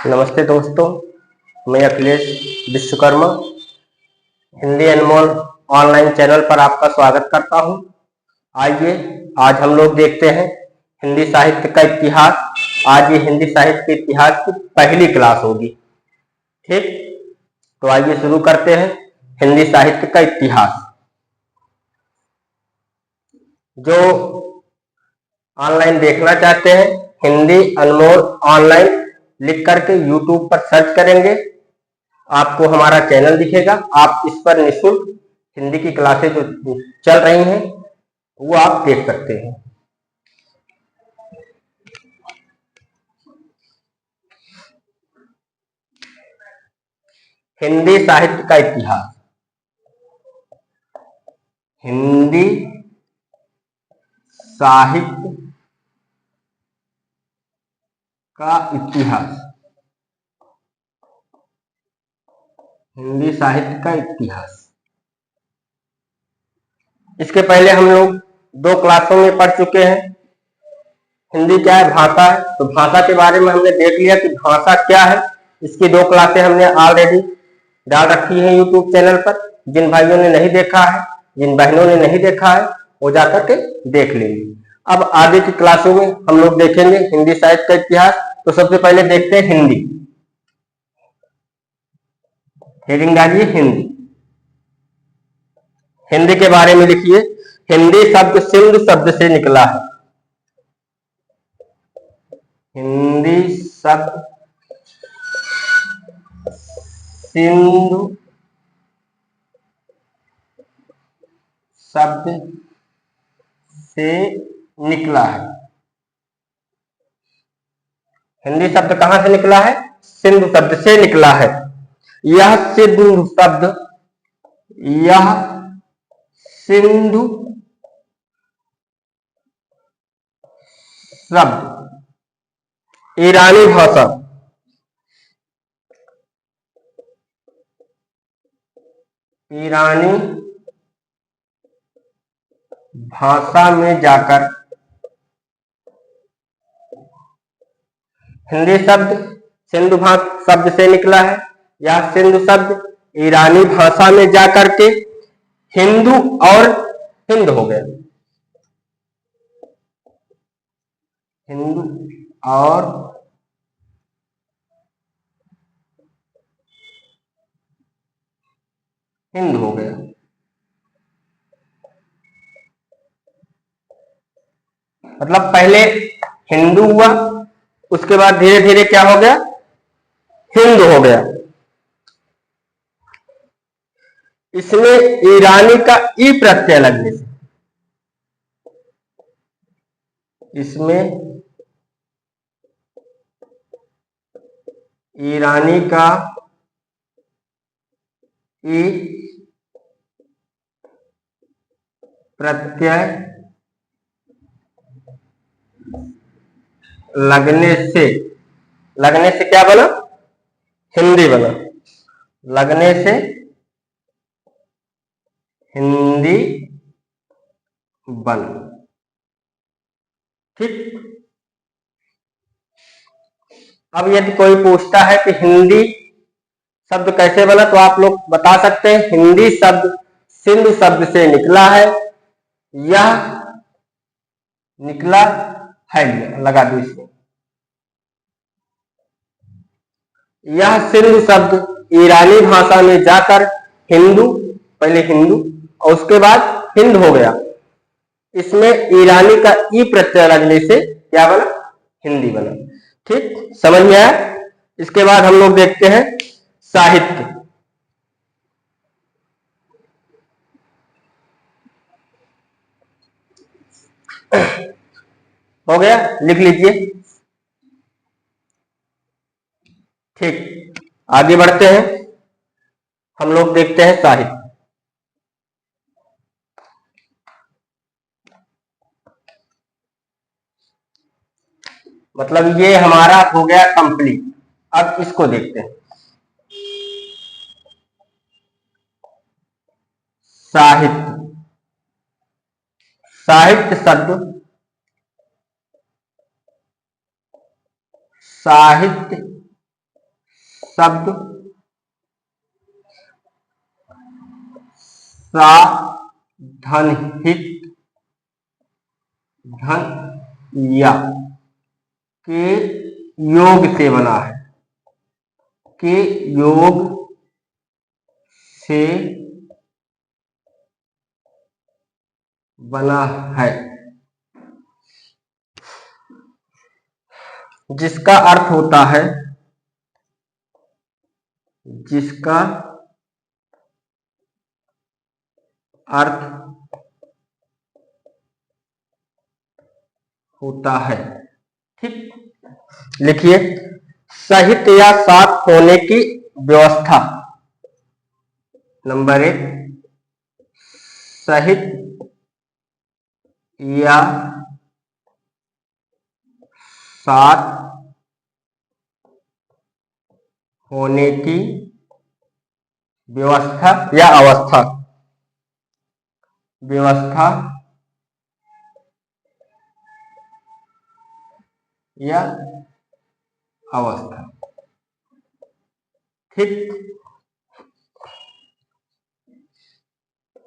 नमस्ते दोस्तों, मैं अखिलेश विश्वकर्मा हिंदी अनमोल ऑनलाइन चैनल पर आपका स्वागत करता हूं। आइए आज हम लोग देखते हैं हिंदी साहित्य का इतिहास। आज ये हिंदी साहित्य के इतिहास की पहली क्लास होगी। ठीक, तो आइए शुरू करते हैं हिंदी साहित्य का इतिहास। जो ऑनलाइन देखना चाहते हैं, हिंदी अनमोल ऑनलाइन लिख करके यूट्यूब पर सर्च करेंगे, आपको हमारा चैनल दिखेगा। आप इस पर निःशुल्क हिंदी की क्लासेज जो चल रही हैं वो आप देख सकते हैं। हिंदी साहित्य का इतिहास। हिंदी साहित्य का इतिहास। हिंदी साहित्य का इतिहास। इसके पहले हम लोग 2 क्लासों में पढ़ चुके हैं। हिंदी क्या है, भाषा है। तो भाषा के बारे में हमने देख लिया कि भाषा क्या है। इसकी 2 क्लासें हमने ऑलरेडी डाल रखी है यूट्यूब चैनल पर। जिन भाइयों ने नहीं देखा है, जिन बहनों ने नहीं देखा है, वो जाकर के देख लेंगे। अब आगे की क्लासों में हम लोग देखेंगे हिंदी साहित्य का इतिहास। तो सबसे पहले देखते हैं हिंदी। हेडिंग डालिए हिंदी। हिंदी के बारे में लिखिए। हिंदी शब्द सिंधु शब्द से निकला है। हिंदी शब्द सिंधु शब्द से निकला है। हिंदी शब्द कहां से निकला है? सिंधु शब्द से निकला है। यह सिंधु शब्द ईरानी भाषा में जाकर हिंदी शब्द सिंधु शब्द से निकला है। यह सिंधु शब्द ईरानी भाषा में जाकर के हिंदू और हिंद हो गया। हिंदू और हिंद हो गया। मतलब पहले हिंदू हुआ, उसके बाद धीरे धीरे क्या हो गया? हिंद हो गया। इसमें ईरानी का ई प्रत्यय लगने से, इसमें ईरानी का ई प्रत्यय लगने से क्या बना? हिंदी बना। लगने से हिंदी बन। ठीक। अब यदि कोई पूछता है कि हिंदी शब्द कैसे बना, तो आप लोग बता सकते हैं हिंदी शब्द सिंधु शब्द से निकला है। यह निकला है, लगा दो इसमें। यह सिंधु शब्द ईरानी भाषा में जाकर हिंदू, पहले हिंदू और उसके बाद हिंद हो गया। इसमें ईरानी का ई प्रत्यय लगने से क्या बना? हिंदी बना। ठीक, समझ में आया? इसके बाद हम लोग देखते हैं साहित्य। हो गया, लिख लीजिए। ठीक, आगे बढ़ते हैं। हम लोग देखते हैं साहित्य। मतलब ये हमारा हो गया कंप्लीट। अब इसको देखते हैं। साहित्य। साहित्य शब्द, साहित्य शब्द साधनहित धन या के योग से बना है, के योग से बना है, जिसका अर्थ होता है, जिसका अर्थ होता है। ठीक, लिखिए, सहित या साथ होने की व्यवस्था। नंबर 1, सहित या साथ होने की व्यवस्था या अवस्था, व्यवस्था या अवस्था। ठीक,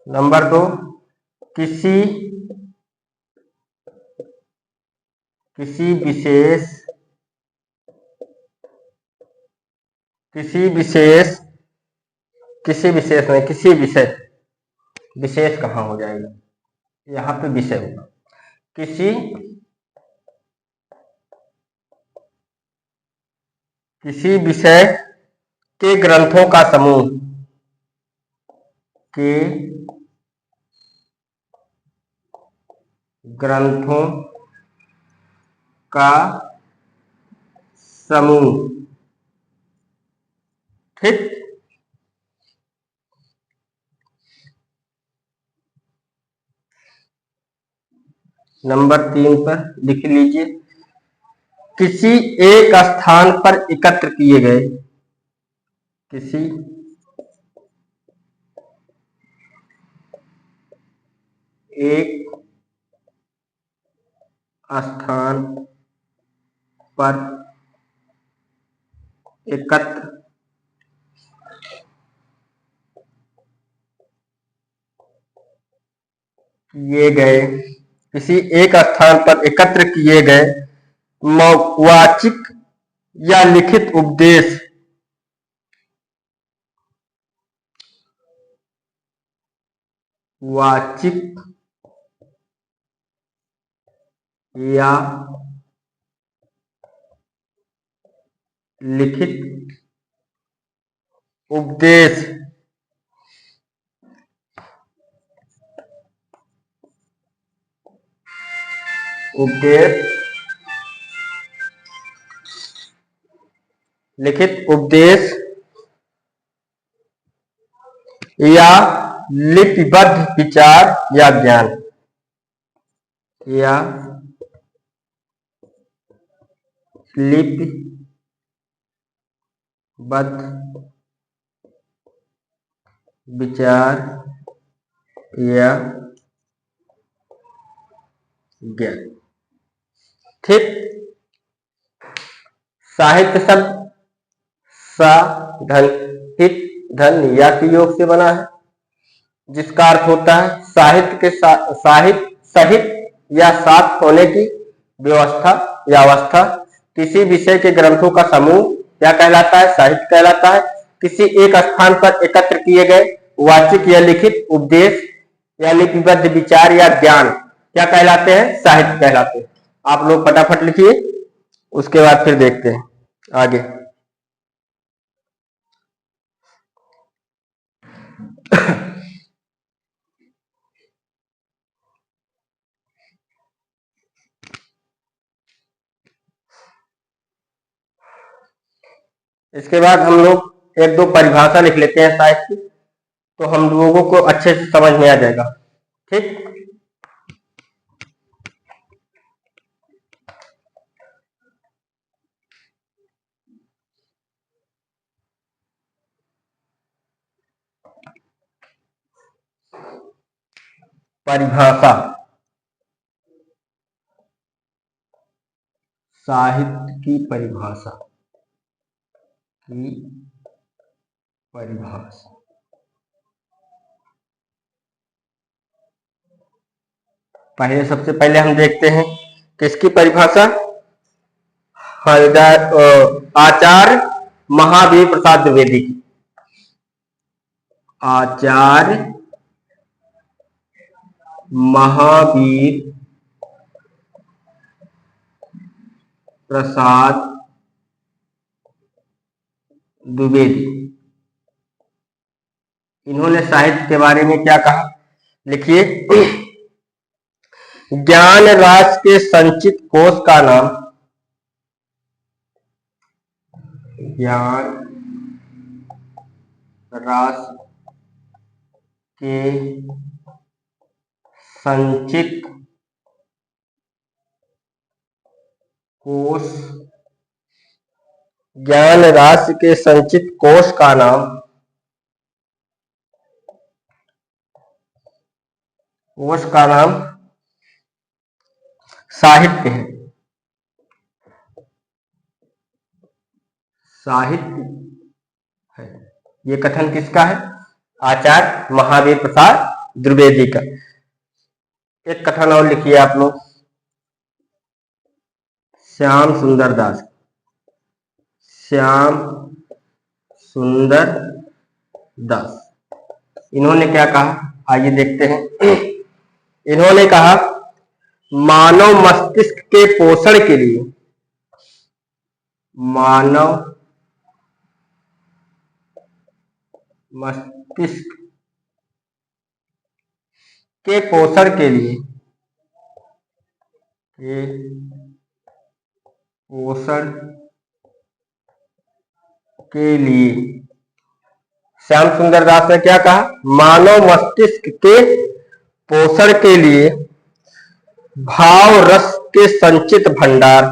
नंबर 2, किसी विशेष नहीं, किसी विषय, विशेष कहाँ हो जाएगा, यहाँ पे विषय होगा, किसी विषय के ग्रंथों का समूह, के ग्रंथों का समूह। ठीक, नंबर 3 पर लिख लीजिए, किसी एक स्थान पर एकत्र किए गए, किसी एक स्थान पर एकत्र किए गए, किसी एक स्थान पर एकत्र किए गए वाचिक या लिखित उपदेश, वाचिक या लिखित उपदेश लिखित उपदेश या लिपिबद्ध विचार या ज्ञान, या लिपिबद्ध विचार या ज्ञान। ठीक, साहित्य शब्द साधनहित धन या के योग से बना है, जिसका अर्थ होता है साहित्य के सहित या साथ होने की व्यवस्था या अवस्था। किसी विषय के ग्रंथों का समूह क्या कहलाता है, साहित्य कहलाता है। किसी एक स्थान पर एकत्र किए गए वाचिक या लिखित उपदेश या लिपिबद्ध विचार या ज्ञान क्या कहलाते हैं, साहित्य कहलाते हैं। आप लोग फटाफट लिखिए, उसके बाद फिर देखते हैं आगे। इसके बाद हम लोग 1-2 परिभाषा लिख लेते हैं साहित्य, तो हम लोगों को अच्छे से समझ में आ जाएगा। ठीक, परिभाषा, साहित्य की परिभाषा की परिभाषा। सबसे पहले हम देखते हैं किसकी परिभाषा। आचार्य महावीर प्रसाद द्विवेदी की। आचार्य महावीर प्रसाद द्विवेदी, इन्होंने साहित्य के बारे में क्या कहा, लिखिए। ज्ञान राशि के संचित कोश का नाम, ज्ञान राशि के संचित कोश, ज्ञान राशि के संचित कोश का नाम, कोश का नाम साहित्य है। साहित्य है, ये कथन किसका है, आचार्य महावीर प्रसाद द्विवेदी का। एक कथन और लिखिए आप लोग, श्याम सुंदर दास, श्याम सुंदर दास, इन्होंने क्या कहा, आइए देखते हैं। इन्होंने कहा मानव मस्तिष्क के पोषण के लिए, मानव मस्तिष्क के पोषण के लिए, पोषण के लिए श्याम सुंदर दास ने क्या कहा, मानव मस्तिष्क के पोषण के लिए भाव रस के संचित भंडार,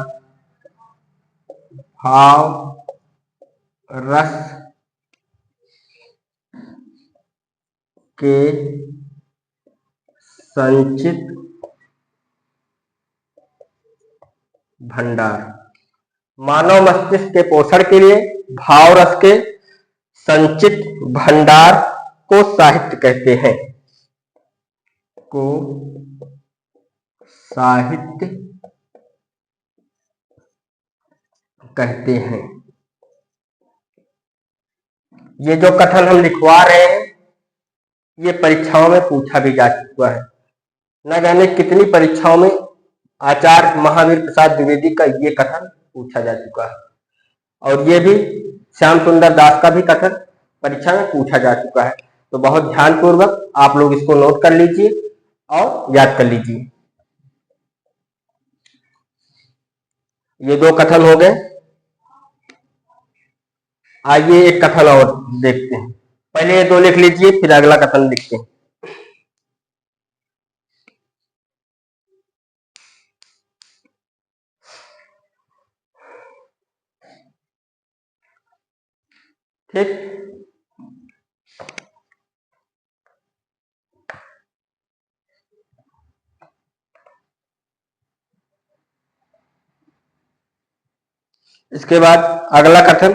भाव रस के संचित भंडार, मानव मस्तिष्क के पोषण के लिए भाव रस के संचित भंडार को साहित्य कहते हैं, को साहित्य कहते हैं। ये जो कथन हम लिखवा रहे हैं ये परीक्षाओं में पूछा भी जा चुका है, न जाने कितनी परीक्षाओं में आचार्य महावीर प्रसाद द्विवेदी का ये कथन पूछा जा चुका है, और ये भी श्याम सुंदर दास का भी कथन परीक्षा में पूछा जा चुका है। तो बहुत ध्यानपूर्वक आप लोग इसको नोट कर लीजिए और याद कर लीजिए। ये दो कथन हो गए। आइए एक कथन और देखते हैं, पहले ये दो लिख लीजिए फिर अगला कथन लिखते हैं। ठीक, इसके बाद अगला कथन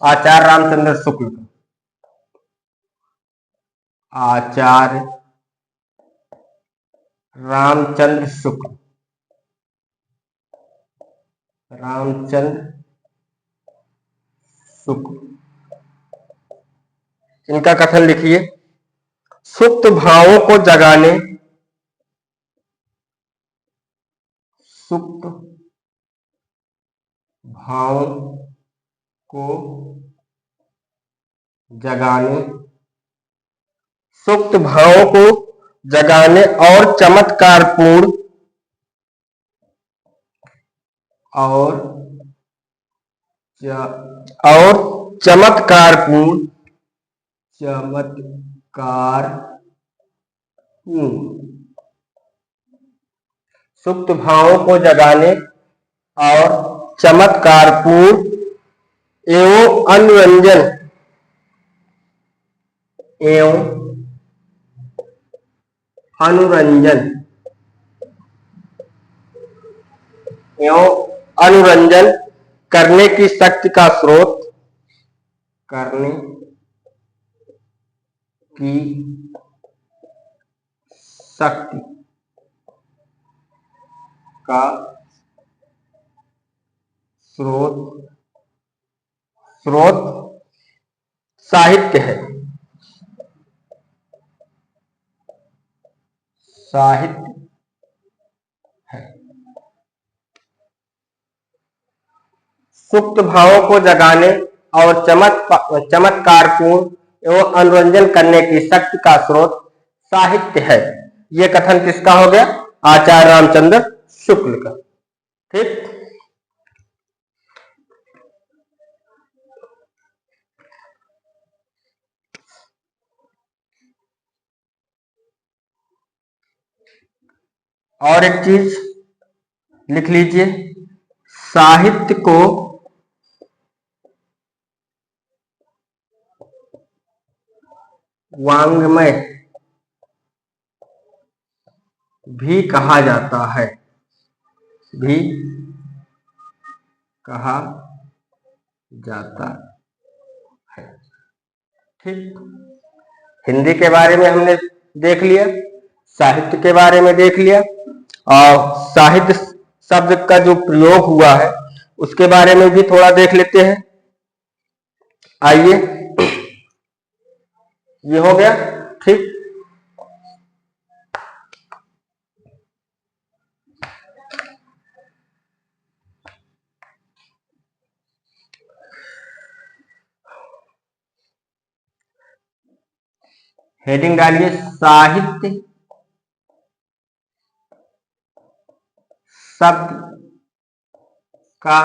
आचार्य रामचंद्र शुक्ल, आचार्य रामचंद्र शुक्ल, रामचंद्र शुक्ल, इनका कथन लिखिए। सुप्त भावों को जगाने, सुप्त भावों को जगाने, सुप्त भावों को जगाने और चमत्कारपूर्ण चमत्कारपूर्ण सुप्त भावों को जगाने और चमत्कारपूर्ण एवं अनुरंजन एवं अनुरंजन करने की शक्ति का स्रोत, करने की शक्ति का स्रोत साहित्य है। साहित्य है। सुप्त भावों को जगाने और चमत्कारपूर्ण एवं मनोरंजन करने की शक्ति का स्रोत साहित्य है। यह कथन किसका हो गया? आचार्य रामचंद्र शुक्ल का। ठीक। और एक चीज लिख लीजिए, साहित्य को वाङ्मय भी कहा जाता है। भी कहा जाता है। ठीक। हिंदी के बारे में हमने देख लिया, साहित्य के बारे में देख लिया, और साहित्य शब्द का जो प्रयोग हुआ है उसके बारे में भी थोड़ा देख लेते हैं। आइए, ये हो गया। ठीक। हेडिंग डालिए, साहित्य शब्द का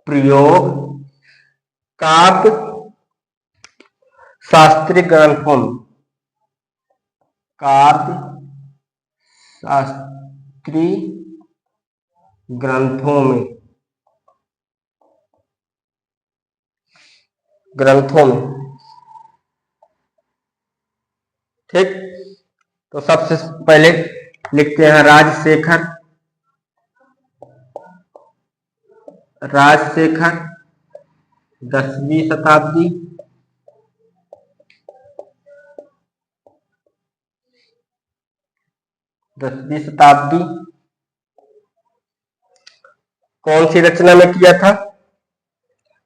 प्रयोग काव्य शास्त्रीय ग्रंथों में, काव्य शास्त्रीय ग्रंथों में ठीक। तो सबसे पहले लिखते हैं राजशेखर 10वीं शताब्दी, कौन सी रचना में किया था?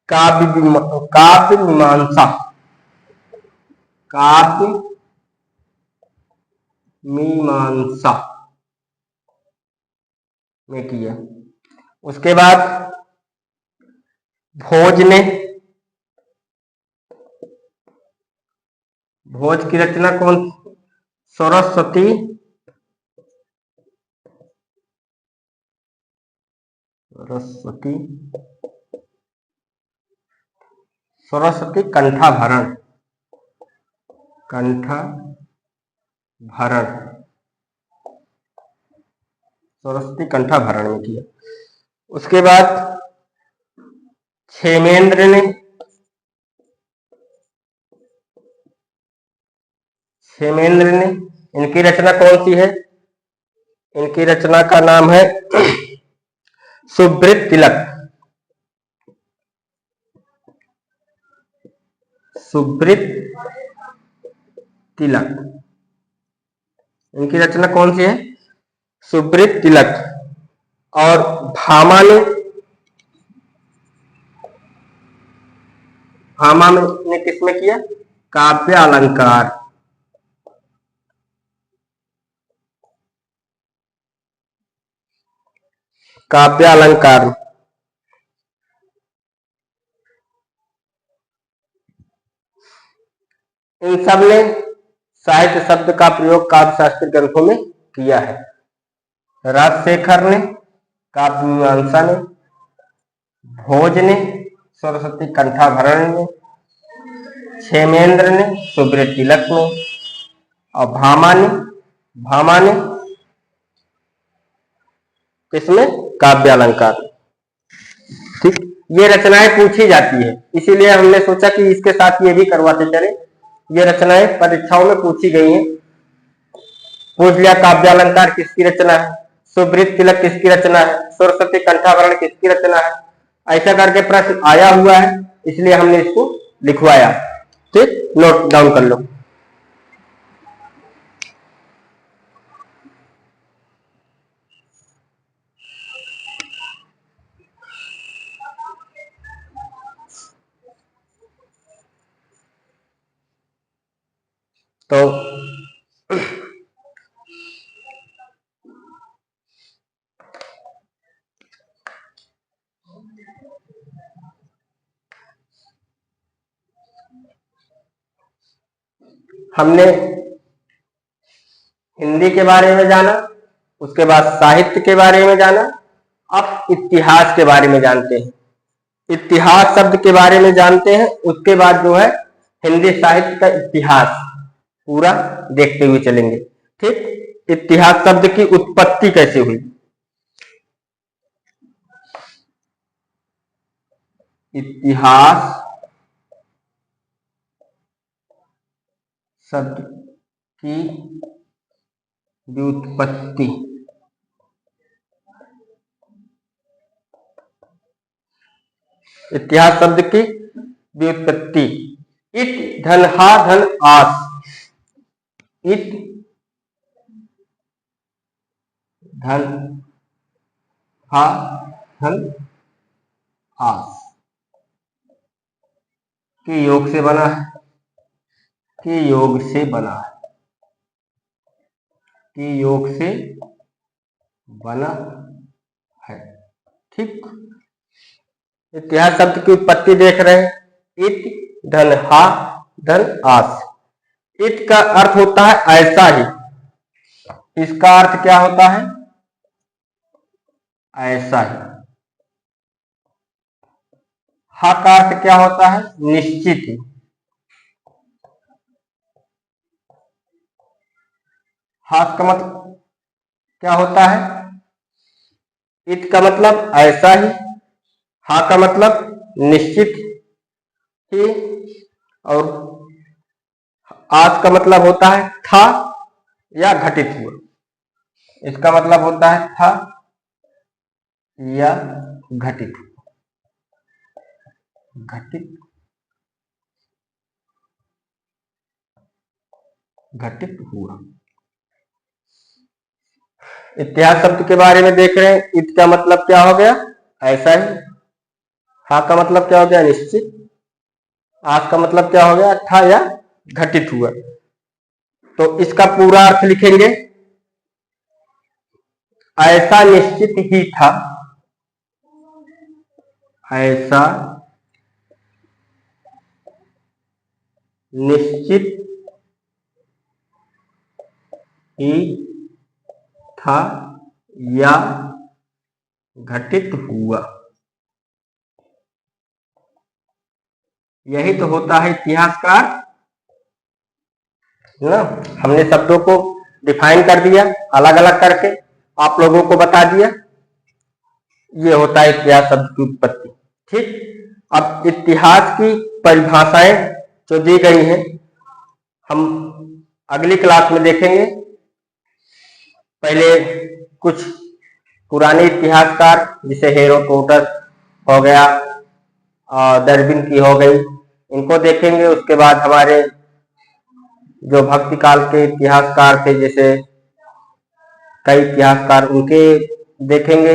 काव्य मीमांसा में किया। उसके बाद भोज की रचना कौन? सरस्वती कंठाभरण सरस्वती कंठाभरण में किया। उसके बाद क्षेमेंद्र ने इनकी रचना कौन सी है? इनकी रचना का नाम है सुवृत तिलक। इनकी रचना कौन सी है? सुवृत तिलक। और भामा ने किसमें किया? काव्य अलंकार। इन सब ने साहित्य शब्द का प्रयोग काव्य शास्त्रीय ग्रंथों में किया है। राजशेखर ने काव्य मीमांसा में, भोज ने सरस्वती कंठाभरण में, क्षेमेंद्र ने सुवृत तिलक में, और भामा ने किसमें? काव्य अलंकार। ठीक। ये रचनाएं पूछी जाती है, इसीलिए हमने सोचा कि इसके साथ ये भी करवाते चले। ये रचनाएं परीक्षाओं में पूछी गई हैं। पूछ लिया काव्य अलंकार किसकी रचना है, सुवृत तिलक किसकी रचना है, सरस्वती कंठाभरण किसकी रचना है, ऐसा करके प्रश्न आया हुआ है, इसलिए हमने इसको लिखवाया। ठीक, नोट डाउन कर लो। तो हमने हिंदी के बारे में जाना, उसके बाद साहित्य के बारे में जाना, अब इतिहास के बारे में जानते हैं। इतिहास शब्द के बारे में जानते हैं, उसके बाद जो है हिंदी साहित्य का इतिहास पूरा देखते हुए चलेंगे। ठीक, इतिहास शब्द की उत्पत्ति कैसे हुई, इतिहास शब्द की व्युत्पत्ति। इतिहास शब्द की व्युत्पत्ति। इत धन हा धन आस, इत धन हा धन आस के योग से बना है, के योग से बना है, के योग से बना है। ठीक, इतिहास शब्द की उत्पत्ति देख रहे हैं। इत धन हा धन आस। इत का अर्थ होता है ऐसा ही, इसका अर्थ क्या होता है, ऐसा ही। हा का अर्थ क्या होता है, निश्चित ही। हास का मतलब क्या होता है, इत का मतलब ऐसा ही, हा का मतलब निश्चित ही, और आज का मतलब होता है था या घटित हुआ। इसका मतलब होता है था या घटित, घटित, घटित हुआ। इतिहास शब्द के बारे में देख रहे हैं। इत का मतलब क्या हो गया, ऐसा ही। हा का मतलब क्या हो गया, निश्चित। आज का मतलब क्या हो गया, था या घटित हुआ। तो इसका पूरा अर्थ लिखेंगे, ऐसा निश्चित ही था, ऐसा निश्चित ही था या घटित हुआ। यही तो होता है इतिहासकार ना। हमने शब्दों को डिफाइन कर दिया, अलग अलग करके आप लोगों को बता दिया। ये होता है इतिहास शब्द की उत्पत्ति। ठीक, अब इतिहास की परिभाषाएं जो दी गई हैं हम अगली क्लास में देखेंगे। पहले कुछ पुराने इतिहासकार जैसे हेरोडोटस हो गया, दरबिन की हो गई, इनको देखेंगे। उसके बाद हमारे जो भक्ति काल के इतिहासकार थे, जैसे कई इतिहासकार, उनके देखेंगे।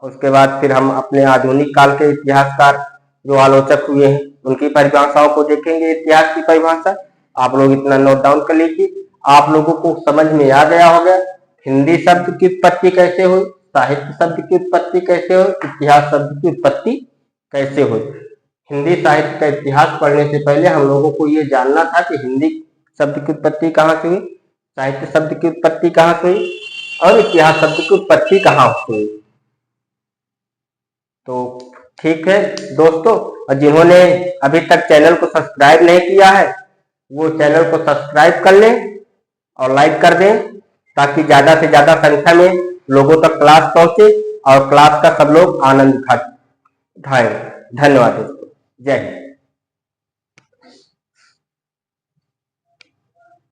उसके बाद फिर हम अपने आधुनिक काल के इतिहासकार जो आलोचक हुए हैं उनकी परिभाषाओं को देखेंगे। इतिहास की परिभाषा आप लोग इतना नोट डाउन कर लीजिए। आप लोगों को समझ में आ गया होगा हिंदी शब्द की उत्पत्ति कैसे हुई, साहित्य शब्द की उत्पत्ति कैसे हुई, इतिहास शब्द की उत्पत्ति कैसे हुई। हिंदी साहित्य का इतिहास पढ़ने से पहले हम लोगों को ये जानना था कि हिंदी शब्द की उत्पत्ति कहाँ से हुई, साहित्य शब्द की उत्पत्ति कहाँ से हुई और इतिहास शब्द की उत्पत्ति कहाँ हुई। तो ठीक है दोस्तों, और जिन्होंने अभी तक चैनल को सब्सक्राइब नहीं किया है वो चैनल को सब्सक्राइब कर लें और लाइक कर दें, ताकि ज्यादा से ज्यादा संख्या में लोगों तक क्लास पहुंचे और क्लास का सब लोग आनंद उठाएं। धन्यवाद दोस्तों, जय हिंद।